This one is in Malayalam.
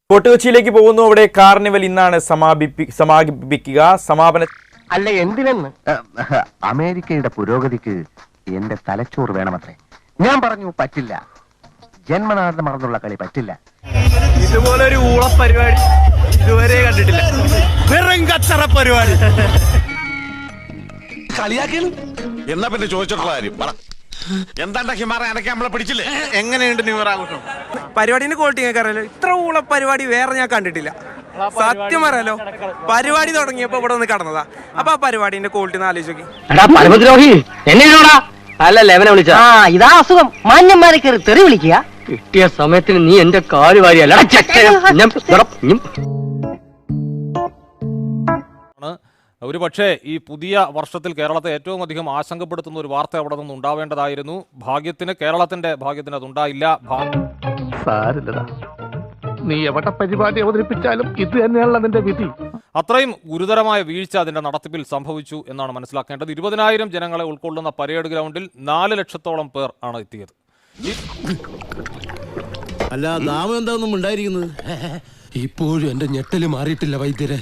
കൊച്ചിയിലേക്ക് പോകുന്നു. അവിടെ കാർണിവൽ ഇന്നാണ് സമാപിക്കുക. സമാപന അല്ല എന്തിനെന്ന് അമേരിക്കയുടെ പുരോഗതിക്ക് എന്റെ തലച്ചോറ് വേണമത്രേ. ഞാൻ പറഞ്ഞു പറ്റില്ല, ജന്മനാഥം മറന്നുള്ള കളി പറ്റില്ല. ഇതുപോലെ ഒരു ഊള പരിപാടി ഇതുവരെ കണ്ടിട്ടില്ല. വെറും കച്ചറ പരിപാടി. കളിയാക്കിയാണ് എന്നാ പിന്നെ ചോദിച്ചിട്ടുള്ള കാര്യം പറ. എന്താണ്ടാക്കി മാറാൻ അനക്കെ നമ്മളെ പിടിച്ചില്ലേ? എങ്ങനെയുണ്ട് ന്യൂ ഇയർ ആഘോഷം? പരിപാടിന്റെ ക്വാളിറ്റി ഞങ്ങൾക്ക് അറിയാലോ. ഇത്ര ഊള പരിപാടി വേറെ ഞാൻ കണ്ടിട്ടില്ല. സത്യം പറയാലോ, പരിപാടി തുടങ്ങിയപ്പോ ഇവിടെ ഒന്ന് കടന്നതാ. അപ്പൊ ആ പരിപാടിന്റെ ക്വാളിറ്റി ഒന്ന് ആലോചിച്ച് പരമദ്രോഹി എന്നോടാ അല്ലല്ല എവനെ വിളിച്ച ഇതാ അസുഖം. മാന്യന്മാരെ കയറി തെറി വിളിക്കുക. കിട്ടിയ സമയത്തിന് നീ എന്റെ കാല് വാരിയല്ല. ഒരു പക്ഷേ ഈ പുതിയ വർഷത്തിൽ കേരളത്തെ ഏറ്റവും അധികം ആശങ്കപ്പെടുത്തുന്ന ഒരു വാർത്ത അവിടെ നിന്ന് ഉണ്ടാവേണ്ടതായിരുന്നു. കേരളത്തിന്റെ ഭാഗ്യത്തിന് അതുണ്ടായില്ല. സാരില്ലടാ, നീ എവിടെ പരിപാടി അവതരിപ്പിച്ചാലും ഇത് തന്നെയാണല്ലോ നിന്റെ വിധി. അത്രയും ഗുരുതരമായ വീഴ്ച അതിന്റെ നടത്തിപ്പിൽ സംഭവിച്ചു എന്നാണ് മനസ്സിലാക്കേണ്ടത്. 20,000 ജനങ്ങളെ ഉൾക്കൊള്ളുന്ന പരേഡ് ഗ്രൗണ്ടിൽ 4 ലക്ഷത്തോളം പേർ ആണ് എത്തിയത്. അല്ല നാമം എന്താണെന്നും ഉണ്ടായിരിക്കുന്നത്. ഇപ്പോഴും എന്റെ ഞെട്ടല് മാറിയിട്ടില്ല വൈദ്യരെ.